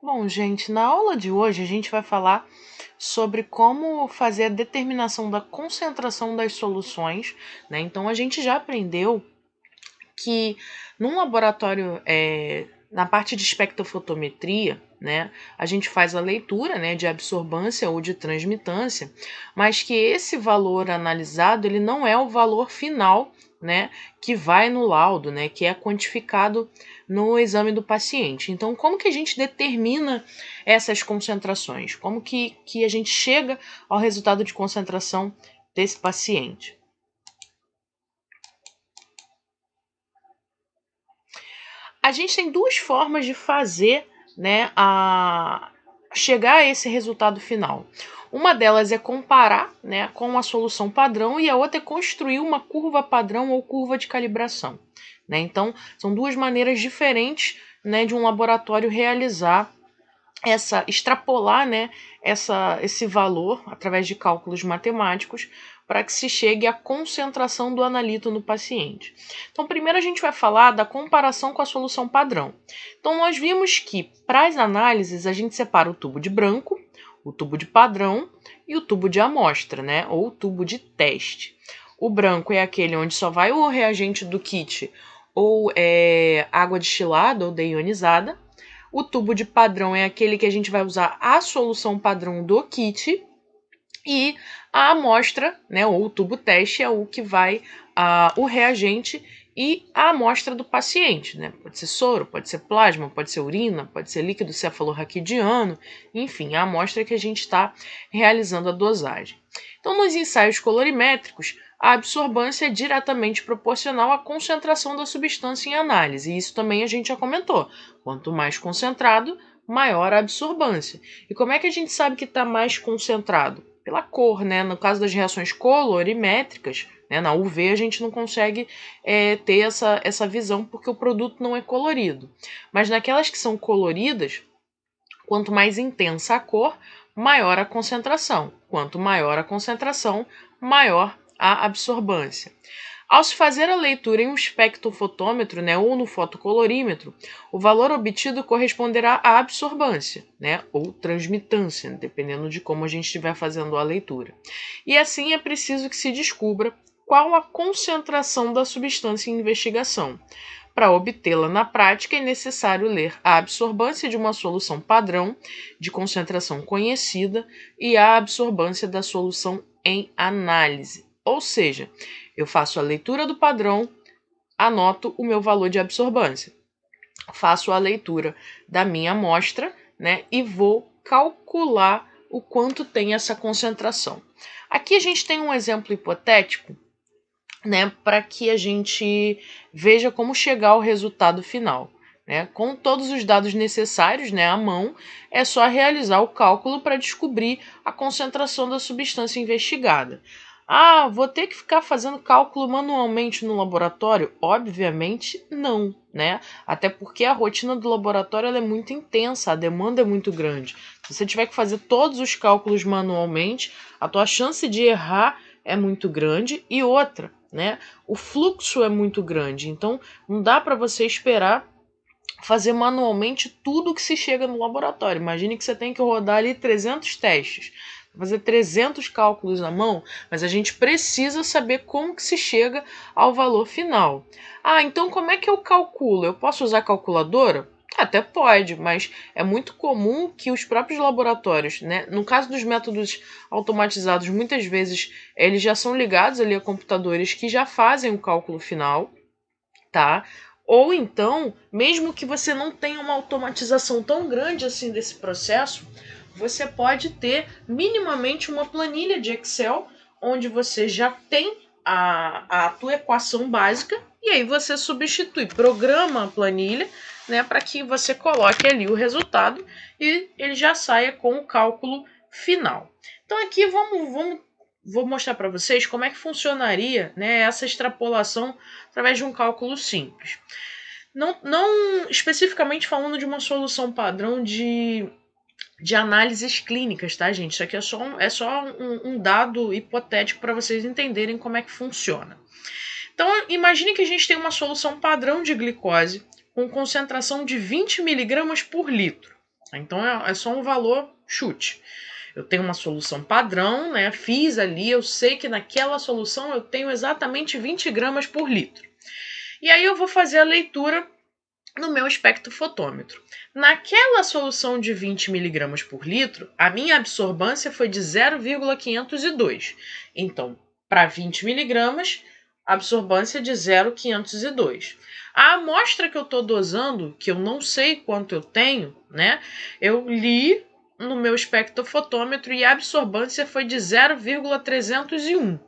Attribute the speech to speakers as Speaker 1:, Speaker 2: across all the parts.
Speaker 1: Bom, gente, na aula de hoje a gente vai falar sobre como fazer a determinação da concentração das soluções, né? Então a gente já aprendeu que num laboratório, na parte de espectrofotometria, né, a gente faz a leitura, né, de absorbância ou de transmitância, mas que esse valor analisado ele não é o valor final, né, que vai no laudo, né, que é quantificado no exame do paciente. Então, como que a gente determina essas concentrações? Como que a gente chega ao resultado de concentração desse paciente? A gente tem duas formas de fazer, né, chegar a esse resultado final. Uma delas é comparar, né, com a solução padrão e a outra é construir uma curva padrão ou curva de calibração, né? Então, são duas maneiras diferentes, né, de um laboratório realizar extrapolar, né, esse valor através de cálculos matemáticos para que se chegue à concentração do analito no paciente. Então, primeiro a gente vai falar da comparação com a solução padrão. Então, nós vimos que para as análises a gente separa o tubo de branco, o tubo de padrão e o tubo de amostra, né, ou tubo de teste. O branco é aquele onde só vai o reagente do kit ou água destilada ou deionizada. O tubo de padrão é aquele que a gente vai usar a solução padrão do kit. E a amostra, né, ou o tubo teste, é o que vai o reagente e a amostra do paciente. Né? Pode ser soro, pode ser plasma, pode ser urina, pode ser líquido cefalorraquidiano, enfim, a amostra que a gente está realizando a dosagem. Então, nos ensaios colorimétricos, a absorvância é diretamente proporcional à concentração da substância em análise. E isso também a gente já comentou. Quanto mais concentrado, maior a absorvância. E como é que a gente sabe que está mais concentrado? Pela cor, né? No caso das reações colorimétricas, né? Na UV a gente não consegue ter essa visão porque o produto não é colorido. Mas naquelas que são coloridas, quanto mais intensa a cor, maior a concentração. Quanto maior a concentração, maior a absorvância. Ao se fazer a leitura em um espectrofotômetro, né, ou no fotocolorímetro, o valor obtido corresponderá à absorvância, né, ou transmitância, dependendo de como a gente estiver fazendo a leitura. E assim é preciso que se descubra qual a concentração da substância em investigação. Para obtê-la na prática, é necessário ler a absorvância de uma solução padrão de concentração conhecida e a absorvância da solução em análise. Ou seja, eu faço a leitura do padrão, anoto o meu valor de absorvância. Faço a leitura da minha amostra, né, e vou calcular o quanto tem essa concentração. Aqui a gente tem um exemplo hipotético, né, para que a gente veja como chegar ao resultado final. Né? Com todos os dados necessários, né, à mão, é só realizar o cálculo para descobrir a concentração da substância investigada. Ah, vou ter que ficar fazendo cálculo manualmente no laboratório? Obviamente não, né? Até porque a rotina do laboratório ela é muito intensa, a demanda é muito grande. Se você tiver que fazer todos os cálculos manualmente, a tua chance de errar é muito grande. E outra, né? O fluxo é muito grande, então não dá para você esperar fazer manualmente tudo que se chega no laboratório. Imagine que você tem que rodar ali 300 testes, fazer 300 cálculos na mão, mas a gente precisa saber como que se chega ao valor final. Ah, então como é que eu calculo? Eu posso usar calculadora? Até pode, mas é muito comum que os próprios laboratórios, né, no caso dos métodos automatizados, muitas vezes eles já são ligados ali a computadores que já fazem o cálculo final, tá? Ou então, mesmo que você não tenha uma automatização tão grande assim desse processo, você pode ter minimamente uma planilha de Excel onde você já tem a tua equação básica e aí você substitui, programa a planilha, né, para que você coloque ali o resultado e ele já saia com o cálculo final. Então aqui vou mostrar para vocês como é que funcionaria, né, essa extrapolação através de um cálculo simples. Não especificamente falando de uma solução padrão de análises clínicas, tá, gente? Isso aqui é só um dado hipotético para vocês entenderem como é que funciona. Então, imagine que a gente tem uma solução padrão de glicose com concentração de 20 mg por litro. Então é só um valor chute. Eu tenho uma solução padrão, né? Fiz ali, eu sei que naquela solução eu tenho exatamente 20 gramas por litro. E aí eu vou fazer a leitura no meu espectrofotômetro. Naquela solução de 20 miligramas por litro, a minha absorbância foi de 0,502. Então, para 20 miligramas, absorbância de 0,502. A amostra que eu estou dosando, que eu não sei quanto eu tenho, né? Eu li no meu espectrofotômetro e a absorbância foi de 0,301.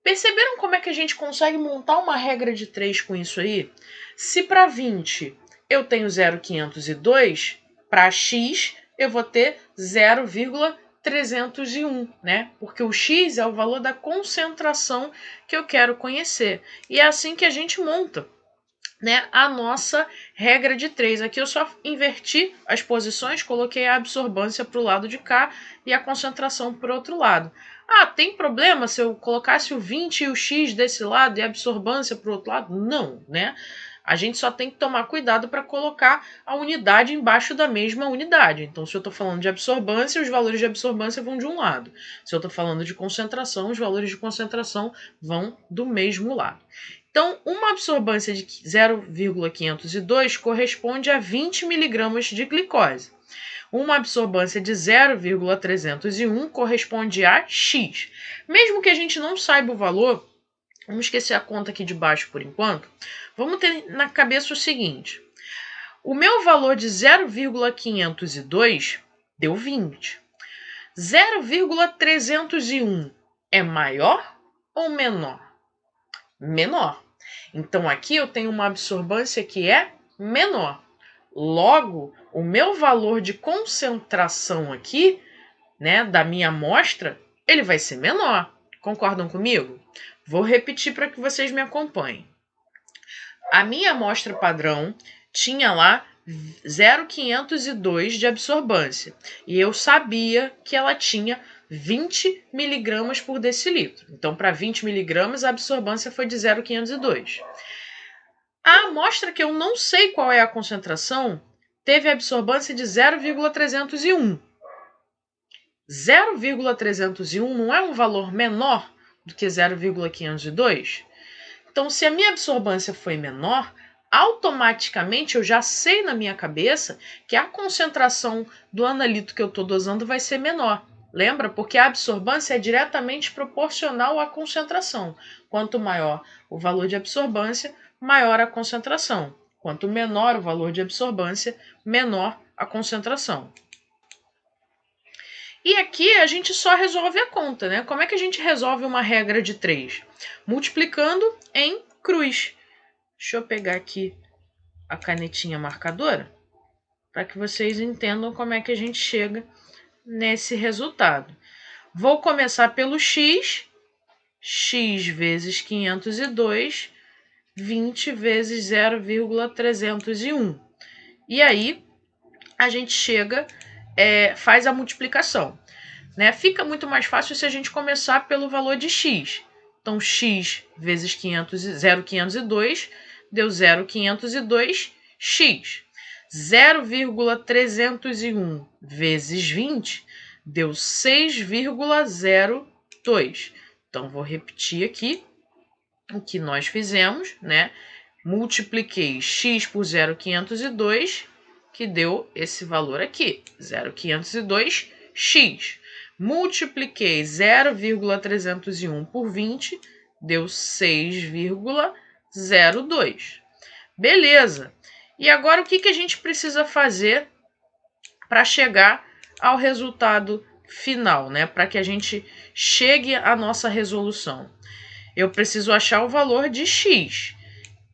Speaker 1: Perceberam como é que a gente consegue montar uma regra de 3 com isso aí? Se para 20 eu tenho 0,502, para x eu vou ter 0,301, né? Porque o x é o valor da concentração que eu quero conhecer. E é assim que a gente monta, né, a nossa regra de 3. Aqui eu só inverti as posições, coloquei a absorbância para o lado de cá e a concentração para o outro lado. Ah, tem problema se eu colocasse o 20 e o x desse lado e a absorbância para o outro lado? Não, né? A gente só tem que tomar cuidado para colocar a unidade embaixo da mesma unidade. Então, se eu estou falando de absorbância, os valores de absorbância vão de um lado. Se eu estou falando de concentração, os valores de concentração vão do mesmo lado. Então, uma absorbância de 0,502 corresponde a 20 miligramas de glicose. Uma absorbância de 0,301 corresponde a X. Mesmo que a gente não saiba o valor, vamos esquecer a conta aqui de baixo por enquanto, vamos ter na cabeça o seguinte. O meu valor de 0,502 deu 20. 0,301 é maior ou menor? Menor. Então aqui eu tenho uma absorbância que é menor. Logo, o meu valor de concentração aqui, né, da minha amostra, ele vai ser menor. Concordam comigo? Vou repetir para que vocês me acompanhem. A minha amostra padrão tinha lá 0,502 de absorbância. E eu sabia que ela tinha 20 miligramas por decilitro. Então, para 20 miligramas, a absorbância foi de 0,502. A amostra que eu não sei qual é a concentração teve absorbância de 0,301. 0,301 não é um valor menor do que 0,502? Então, se a minha absorbância foi menor, automaticamente eu já sei na minha cabeça que a concentração do analito que eu estou dosando vai ser menor. Lembra? Porque a absorbância é diretamente proporcional à concentração. Quanto maior o valor de absorbância, maior a concentração. Quanto menor o valor de absorbância, menor a concentração. E aqui a gente só resolve a conta, né? Como é que a gente resolve uma regra de 3? Multiplicando em cruz. Deixa eu pegar aqui a canetinha marcadora para que vocês entendam como é que a gente chega nesse resultado. Vou começar pelo x. X vezes 502, 20 vezes 0,301. E aí a gente chega, faz a multiplicação. Né? Fica muito mais fácil se a gente começar pelo valor de x. Então, x vezes 0,502 deu 0,502 x. 0,301 vezes 20 deu 6,02. Então, vou repetir aqui o que nós fizemos, né? Multipliquei x por 0,502, que deu esse valor aqui, 0,502x. Multipliquei 0,301 por 20, deu 6,02. Beleza. E agora o que a gente precisa fazer para chegar ao resultado final, né? Para que a gente chegue à nossa resolução. Eu preciso achar o valor de x.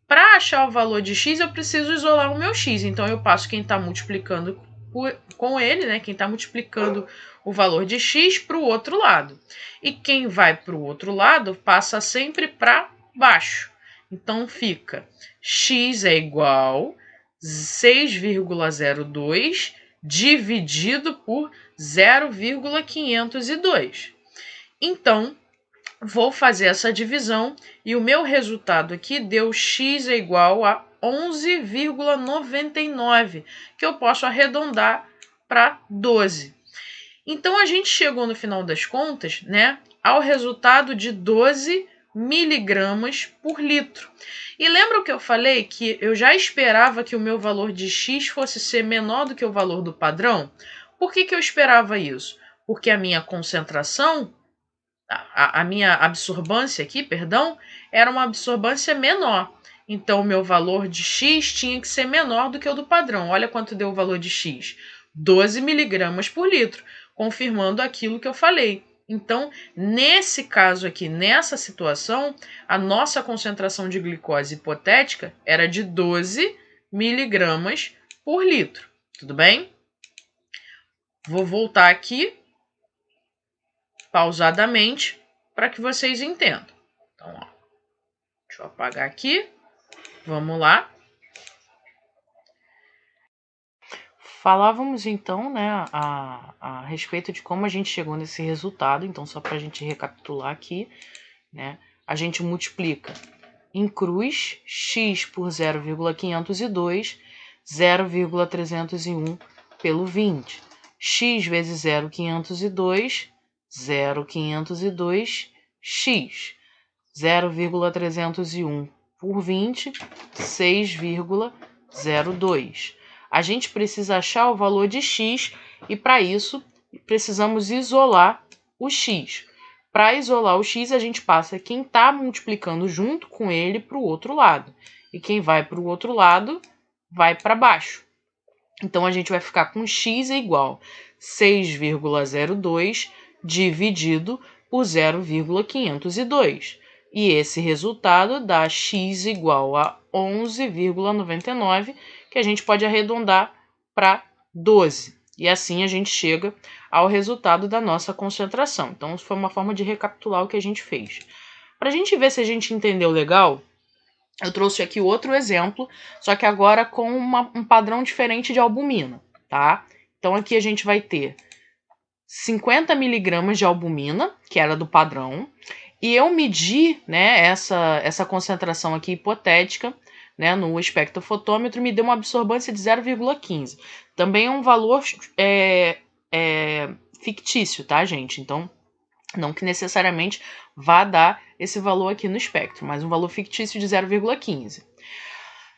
Speaker 1: Para achar o valor de x, eu preciso isolar o meu x. Então, eu passo quem está multiplicando com ele, né? Quem está multiplicando o valor de x para o outro lado. E quem vai para o outro lado passa sempre para baixo. Então, fica x é igual a 6,02 dividido por 0,502. Então, vou fazer essa divisão e o meu resultado aqui deu x é igual a 11,99, que eu posso arredondar para 12. Então, a gente chegou no final das contas, né, ao resultado de 12 miligramas por litro. E lembra o que eu falei que eu já esperava que o meu valor de X fosse ser menor do que o valor do padrão? Por que eu esperava isso? Porque a minha concentração, a minha absorbância aqui, perdão, era uma absorbância menor. Então, o meu valor de X tinha que ser menor do que o do padrão. Olha quanto deu o valor de X. 12 miligramas por litro, confirmando aquilo que eu falei. Então, nesse caso aqui, nessa situação, a nossa concentração de glicose hipotética era de 12 miligramas por litro. Tudo bem? Vou voltar aqui pausadamente para que vocês entendam. Então, ó, deixa eu apagar aqui. Vamos lá. Falávamos então, né, a respeito de como a gente chegou nesse resultado. Então, só para a gente recapitular aqui, né, a gente multiplica em cruz x por 0,502, 0,301 pelo 20. X vezes 0,502, 0,502, x. 0,301 por 20, 6,02. A gente precisa achar o valor de x e, para isso, precisamos isolar o x. Para isolar o x, a gente passa quem está multiplicando junto com ele para o outro lado. E quem vai para o outro lado vai para baixo. Então, a gente vai ficar com x é igual a 6,02 dividido por 0,502. E esse resultado dá x igual a 11,99, que a gente pode arredondar para 12. E assim a gente chega ao resultado da nossa concentração. Então, isso foi uma forma de recapitular o que a gente fez. Para a gente ver se a gente entendeu legal, eu trouxe aqui outro exemplo, só que agora com um padrão diferente de albumina, tá? Então, aqui a gente vai ter 50 miligramas de albumina, que era do padrão, e eu medi, né, essa concentração aqui hipotética, né, no espectrofotômetro, me deu uma absorbância de 0,15. Também é um valor fictício, tá, gente? Então, não que necessariamente vá dar esse valor aqui no espectro, mas um valor fictício de 0,15.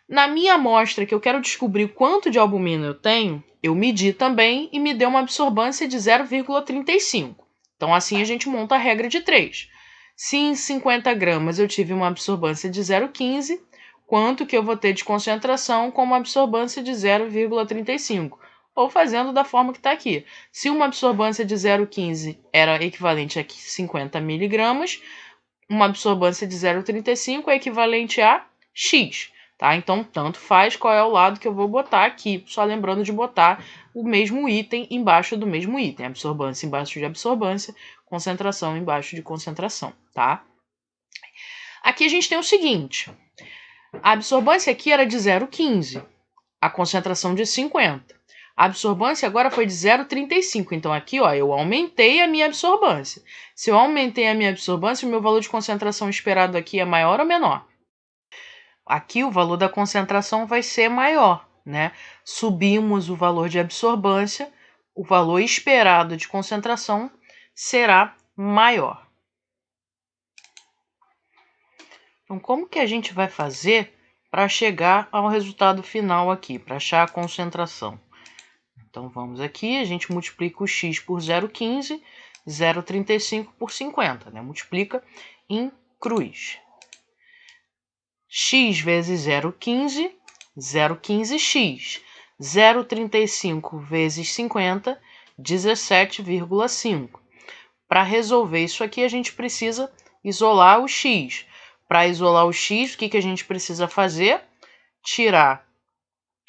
Speaker 1: Na minha amostra, que eu quero descobrir quanto de albumina eu tenho, eu medi também e me deu uma absorbância de 0,35. Então, assim a gente monta a regra de 3. Se em 50 gramas eu tive uma absorbância de 0,15, quanto que eu vou ter de concentração com uma absorbância de 0,35? Ou fazendo da forma que está aqui. Se uma absorbância de 0,15 era equivalente a 50 miligramas, uma absorbância de 0,35 é equivalente a X. Tá? Então, tanto faz qual é o lado que eu vou botar aqui. Só lembrando de botar o mesmo item embaixo do mesmo item. Absorbância embaixo de absorbância, concentração embaixo de concentração. Tá? Aqui a gente tem o seguinte. A absorbância aqui era de 0,15. A concentração de 50. A absorbância agora foi de 0,35. Então, aqui, ó, eu aumentei a minha absorbância. Se eu aumentei a minha absorbância, o meu valor de concentração esperado aqui é maior ou menor? Aqui, o valor da concentração vai ser maior, né? Subimos o valor de absorbância, o valor esperado de concentração será maior. Então, como que a gente vai fazer para chegar ao resultado final aqui, para achar a concentração? Então, vamos aqui, a gente multiplica o x por 0,15, 0,35 por 50, né? Multiplica em cruz. X vezes 0,15, 0,15x. 0,35 vezes 50, 17,5. Para resolver isso aqui, a gente precisa isolar o x. Para isolar o x, o que a gente precisa fazer? Tirar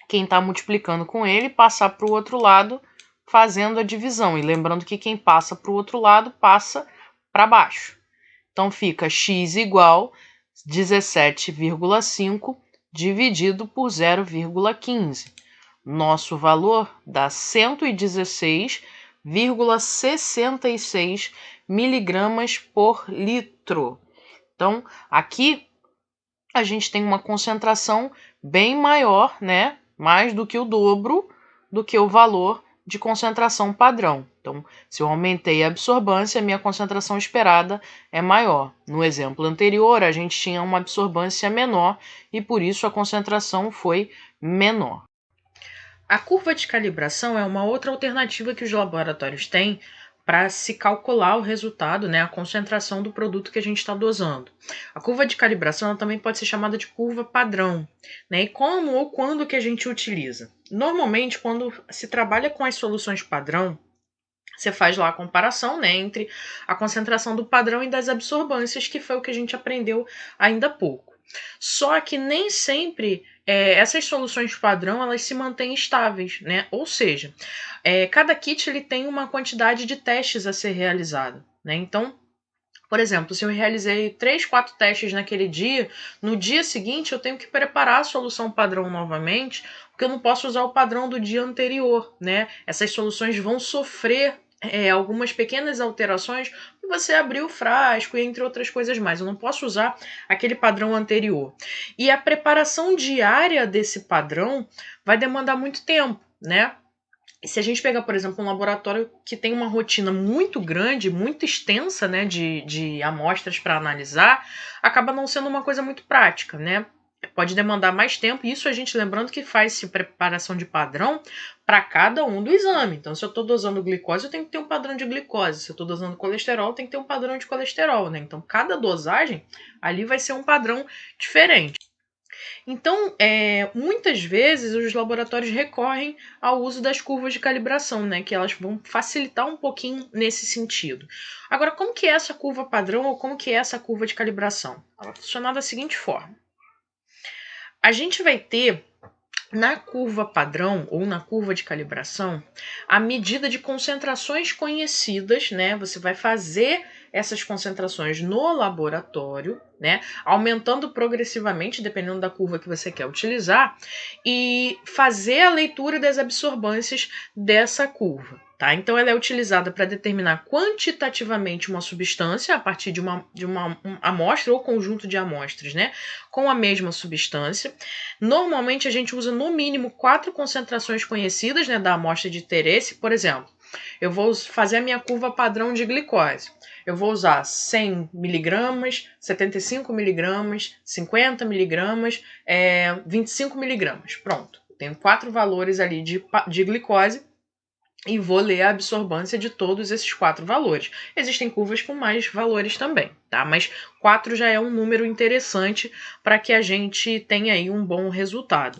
Speaker 1: quem está multiplicando com ele e passar para o outro lado fazendo a divisão. E lembrando que quem passa para o outro lado passa para baixo. Então, fica x igual 17,5 dividido por 0,15. Nosso valor dá 116,66 miligramas por litro. Então, aqui a gente tem uma concentração bem maior, né? Mais do que o dobro do que o valor de concentração padrão. Então, se eu aumentei a absorbância, a minha concentração esperada é maior. No exemplo anterior, a gente tinha uma absorbância menor e por isso a concentração foi menor. A curva de calibração é uma outra alternativa que os laboratórios têm para se calcular o resultado, né, a concentração do produto que a gente está dosando. A curva de calibração ela também pode ser chamada de curva padrão, né, e como ou quando que a gente utiliza? Normalmente, quando se trabalha com as soluções padrão, você faz lá a comparação, né, entre a concentração do padrão e das absorbâncias, que foi o que a gente aprendeu ainda há pouco. Só que nem sempre essas soluções padrão elas se mantêm estáveis, né? Ou seja, cada kit ele tem uma quantidade de testes a ser realizado, né? Então, por exemplo, se eu realizei 3, 4 testes naquele dia, no dia seguinte eu tenho que preparar a solução padrão novamente, porque eu não posso usar o padrão do dia anterior, né? Essas soluções vão sofrer algumas pequenas alterações e você abrir o frasco, entre outras coisas mais. Eu não posso usar aquele padrão anterior. E a preparação diária desse padrão vai demandar muito tempo, né? Se a gente pegar, por exemplo, um laboratório que tem uma rotina muito grande, muito extensa, né, de amostras para analisar, acaba não sendo uma coisa muito prática, né? Pode demandar mais tempo, isso a gente lembrando que faz-se preparação de padrão para cada um do exame. Então, se eu estou dosando glicose, eu tenho que ter um padrão de glicose. Se eu estou dosando colesterol, tem que ter um padrão de colesterol, né? Então, cada dosagem ali vai ser um padrão diferente. Então, muitas vezes os laboratórios recorrem ao uso das curvas de calibração, né, que elas vão facilitar um pouquinho nesse sentido. Agora, como que é essa curva padrão ou como que é essa curva de calibração? Ela funciona da seguinte forma. A gente vai ter na curva padrão ou na curva de calibração a medida de concentrações conhecidas, né? Você vai fazer essas concentrações no laboratório, né? Aumentando progressivamente, dependendo da curva que você quer utilizar, e fazer a leitura das absorbâncias dessa curva. Tá? Então, ela é utilizada para determinar quantitativamente uma substância a partir de uma amostra ou conjunto de amostras, né? Com a mesma substância. Normalmente, a gente usa no mínimo 4 concentrações conhecidas, né, da amostra de interesse. Por exemplo, eu vou fazer a minha curva padrão de glicose. Eu vou usar 100 miligramas, 75 miligramas, 50 miligramas, 25 miligramas. Pronto. Tenho 4 valores ali de glicose e vou ler a absorbância de todos esses 4 valores. Existem curvas com mais valores também, tá? Mas 4 já é um número interessante para que a gente tenha aí um bom resultado.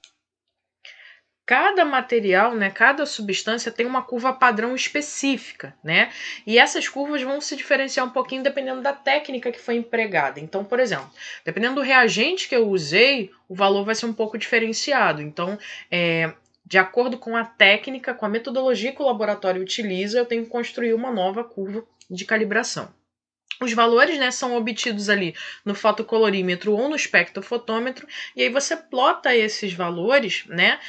Speaker 1: Cada material, né, cada substância tem uma curva padrão específica, né? E essas curvas vão se diferenciar um pouquinho dependendo da técnica que foi empregada. Então, por exemplo, dependendo do reagente que eu usei, o valor vai ser um pouco diferenciado. Então, de acordo com a técnica, com a metodologia que o laboratório utiliza, eu tenho que construir uma nova curva de calibração. Os valores, né, são obtidos ali no fotocolorímetro ou no espectrofotômetro, e aí você plota esses valores, né,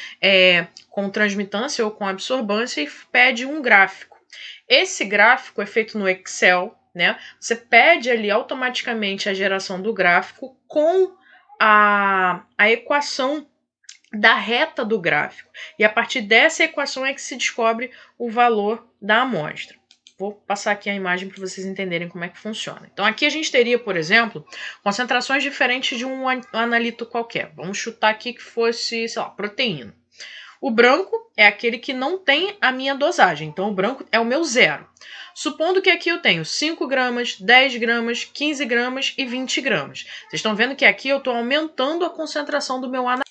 Speaker 1: com transmitância ou com absorbância e pede um gráfico. Esse gráfico é feito no Excel, né? Você pede ali automaticamente a geração do gráfico com a equação da reta do gráfico. E a partir dessa equação é que se descobre o valor da amostra. Vou passar aqui a imagem para vocês entenderem como é que funciona. Então aqui a gente teria, por exemplo, concentrações diferentes de um analito qualquer. Vamos chutar aqui que fosse, sei lá, proteína. O branco é aquele que não tem a minha dosagem. Então o branco é o meu zero. Supondo que aqui eu tenho 5 gramas, 10 gramas, 15 gramas e 20 gramas. Vocês estão vendo que aqui eu estou aumentando a concentração do meu analito.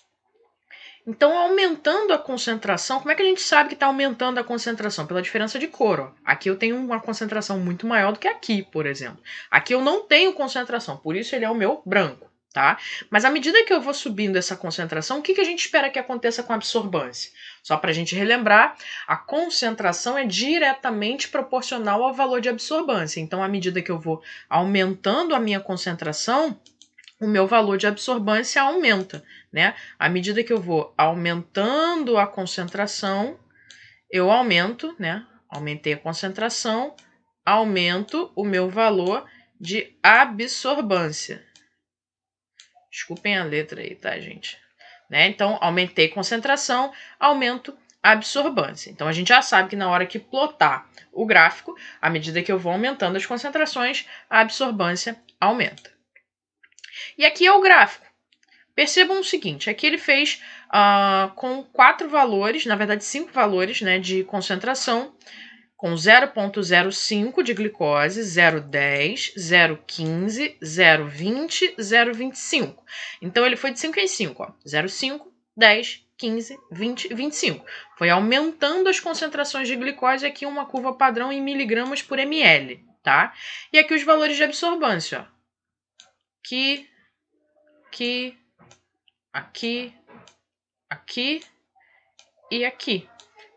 Speaker 1: Então, aumentando a concentração, como é que a gente sabe que está aumentando a concentração? Pela diferença de cor. Ó. Aqui eu tenho uma concentração muito maior do que aqui, por exemplo. Aqui eu não tenho concentração, por isso ele é o meu branco. Tá? Mas à medida que eu vou subindo essa concentração, o que a gente espera que aconteça com a absorbância? Só para a gente relembrar, a concentração é diretamente proporcional ao valor de absorbância. Então, à medida que eu vou aumentando a minha concentração, o meu valor de absorbância aumenta, né? À medida que eu vou aumentando a concentração, eu aumento, né? Aumentei a concentração, aumento o meu valor de absorbância. Desculpem a letra aí, tá, gente? né? Então, aumentei concentração, aumento absorbância. Então, a gente já sabe que na hora que plotar o gráfico, à medida que eu vou aumentando as concentrações, a absorbância aumenta. E aqui é o gráfico. Percebam o seguinte, aqui ele fez com 4 valores, na verdade 5 valores, né, de concentração, com 0,05 de glicose, 0,10, 0,15, 0,20, 0,25. Então ele foi de 5 em 5, ó, 0,5, 10, 15, 20 e 25. Foi aumentando as concentrações de glicose, aqui uma curva padrão em miligramas por ml, tá? E aqui os valores de absorbância, ó. Aqui, aqui e aqui.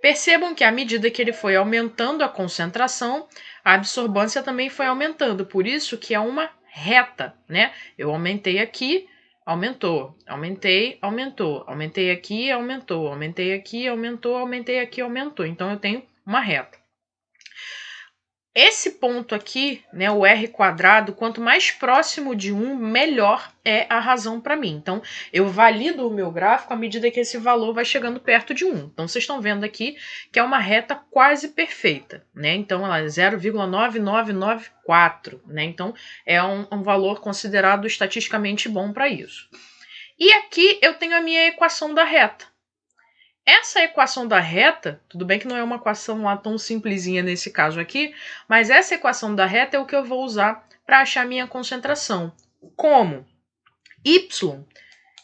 Speaker 1: Percebam que à medida que ele foi aumentando a concentração, a absorbância também foi aumentando, por isso que é uma reta, né? Eu aumentei aqui, aumentou, aumentei, aumentou, aumentei aqui, aumentou, aumentei aqui, aumentou, aumentei aqui, aumentou. Então eu tenho uma reta. Esse ponto aqui, né, o R quadrado, quanto mais próximo de 1, melhor é a razão para mim. Então, eu valido o meu gráfico à medida que esse valor vai chegando perto de 1. Então, vocês estão vendo aqui que é uma reta quase perfeita, né? Então, ela é 0,9994, né? Então, é um valor considerado estatisticamente bom para isso. E aqui eu tenho a minha equação da reta. Essa equação da reta, tudo bem que não é uma equação lá tão simplesinha nesse caso aqui, mas essa equação da reta é o que eu vou usar para achar minha concentração. Como? Y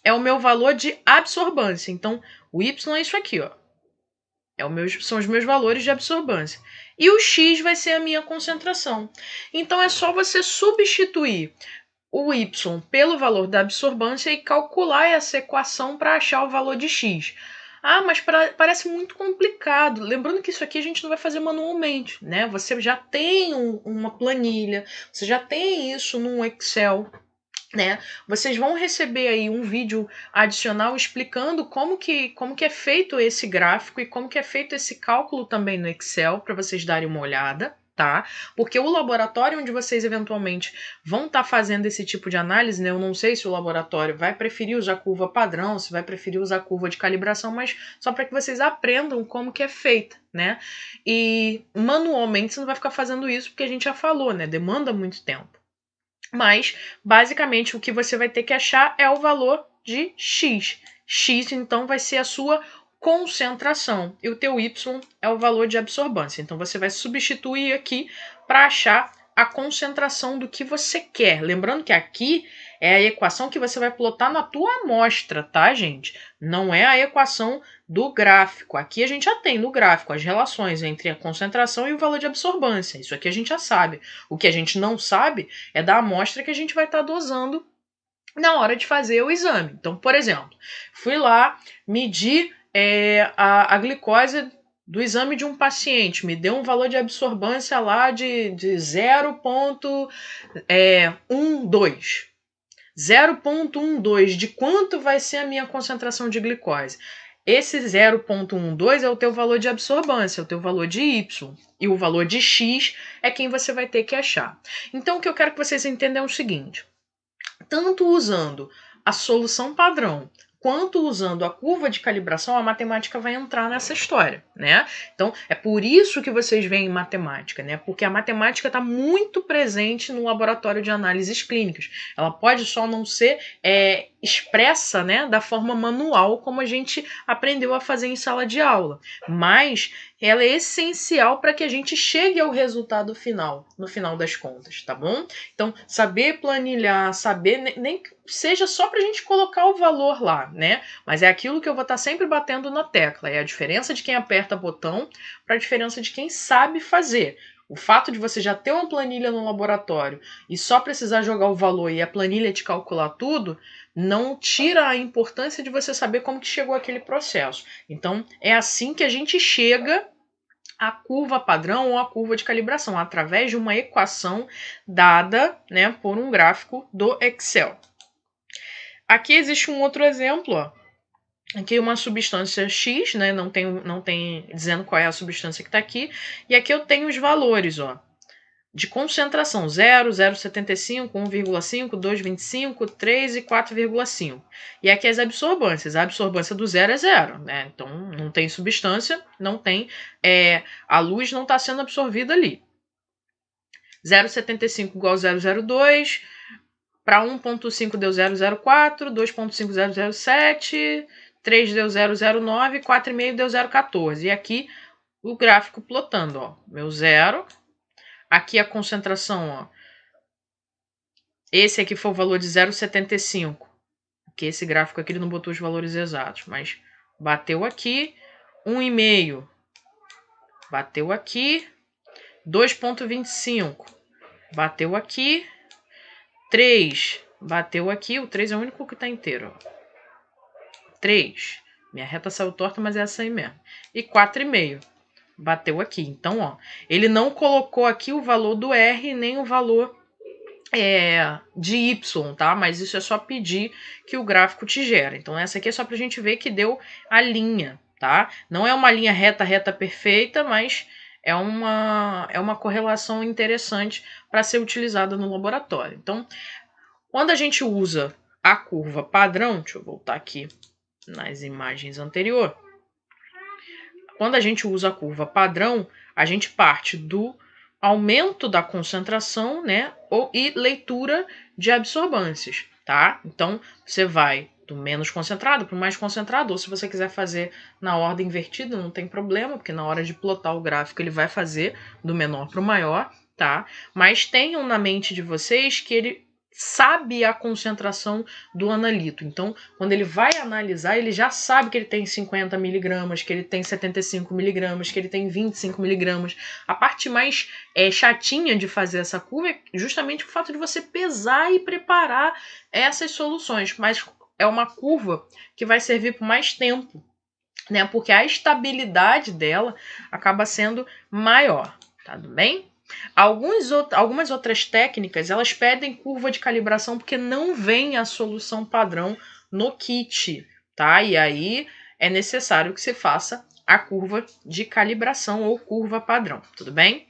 Speaker 1: é o meu valor de absorbância. Então, o Y é isso aqui, ó. São os meus valores de absorbância. E o X vai ser a minha concentração. Então, é só você substituir o Y pelo valor da absorbância e calcular essa equação para achar o valor de X. Ah, mas parece muito complicado. Lembrando que isso aqui a gente não vai fazer manualmente, né? Você já tem uma planilha, você já tem isso num Excel, né? Vocês vão receber aí um vídeo adicional explicando como que é feito esse gráfico e como que é feito esse cálculo também no Excel, para vocês darem uma olhada. Tá? Porque o laboratório onde vocês eventualmente vão estar fazendo esse tipo de análise, né? Eu não sei se o laboratório vai preferir usar curva padrão, se vai preferir usar curva de calibração, mas só para que vocês aprendam como que é feita, né? E manualmente você não vai ficar fazendo isso porque a gente já falou, né? Demanda muito tempo. Mas, basicamente, o que você vai ter que achar é o valor de X. X, então, vai ser a sua concentração. E o teu Y é o valor de absorbância. Então, você vai substituir aqui para achar a concentração do que você quer. Lembrando que aqui é a equação que você vai plotar na tua amostra, tá, gente? Não é a equação do gráfico. Aqui a gente já tem no gráfico as relações entre a concentração e o valor de absorbância. Isso aqui a gente já sabe. O que a gente não sabe é da amostra que a gente vai estar dosando na hora de fazer o exame. Então, por exemplo, fui lá medir a glicose do exame de um paciente, me deu um valor de absorbância lá de 0,12. 0,12, de quanto vai ser a minha concentração de glicose? Esse 0,12 é o teu valor de absorbância, é o teu valor de Y. E o valor de X é quem você vai ter que achar. Então, o que eu quero que vocês entendam é o seguinte. Tanto usando a solução padrão quanto usando a curva de calibração, a matemática vai entrar nessa história, né? Então, é por isso que vocês veem matemática, né? Porque a matemática está muito presente no laboratório de análises clínicas. Ela pode só não ser expressa, né, da forma manual, como a gente aprendeu a fazer em sala de aula, mas ela é essencial para que a gente chegue ao resultado final, no final das contas, tá bom? Então, saber planilhar, saber, nem que seja só para a gente colocar o valor lá, né? Mas é aquilo que eu vou estar sempre batendo na tecla, é a diferença de quem aperta botão para a diferença de quem sabe fazer. O fato de você já ter uma planilha no laboratório e só precisar jogar o valor e a planilha te calcular tudo, não tira a importância de você saber como que chegou aquele processo. Então, é assim que a gente chega à curva padrão ou à curva de calibração, através de uma equação dada, né, por um gráfico do Excel. Aqui existe um outro exemplo, ó. Aqui uma substância X, né, não tem dizendo qual é a substância que está aqui, e aqui eu tenho os valores, ó. de concentração, 0, 0,75, 1,5, 2,25, 3 e 4,5. E aqui as absorbâncias. A absorbância do zero é zero, né? Então não tem substância, não tem, a luz não está sendo absorvida ali. 0,75 igual a 0,02, para 1,5 deu 0,04, 2,5 0,07, 3 deu 0,09, 4,5 deu 0,14. E aqui o gráfico plotando, ó, meu zero. Aqui a concentração, ó. Esse aqui foi o valor de 0,75. Porque esse gráfico aqui ele não botou os valores exatos, mas bateu aqui, 1,5. Bateu aqui, 2,25. Bateu aqui, 3. Bateu aqui, o 3 é o único que está inteiro. 3. Minha reta saiu torta, mas é essa aí mesmo. E 4,5. Bateu aqui. Então, ó, ele não colocou aqui o valor do R nem o valor de Y, tá? Mas isso é só pedir que o gráfico te gera. Então, essa aqui é só pra gente ver que deu a linha, tá? Não é uma linha reta perfeita, mas é uma correlação interessante para ser utilizada no laboratório. Então, quando a gente usa a curva padrão, deixa eu voltar aqui nas imagens anteriores. Quando a gente usa a curva padrão, a gente parte do aumento da concentração, né, e leitura de absorbâncias, tá? Então, você vai do menos concentrado para o mais concentrado, ou se você quiser fazer na ordem invertida, não tem problema, porque na hora de plotar o gráfico ele vai fazer do menor para o maior, tá? Mas tenham na mente de vocês que ele sabe a concentração do analito. Então, quando ele vai analisar, ele já sabe que ele tem 50 miligramas, que ele tem 75 miligramas, que ele tem 25 miligramas. A parte mais chatinha de fazer essa curva é justamente o fato de você pesar e preparar essas soluções. Mas é uma curva que vai servir por mais tempo, né? Porque a estabilidade dela acaba sendo maior, tá tudo bem? Algumas outras técnicas, elas pedem curva de calibração porque não vem a solução padrão no kit, tá? E aí é necessário que você faça a curva de calibração ou curva padrão, tudo bem?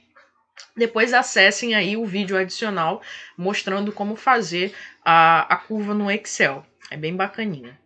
Speaker 1: Depois acessem aí o vídeo adicional mostrando como fazer a curva no Excel. É bem bacaninha.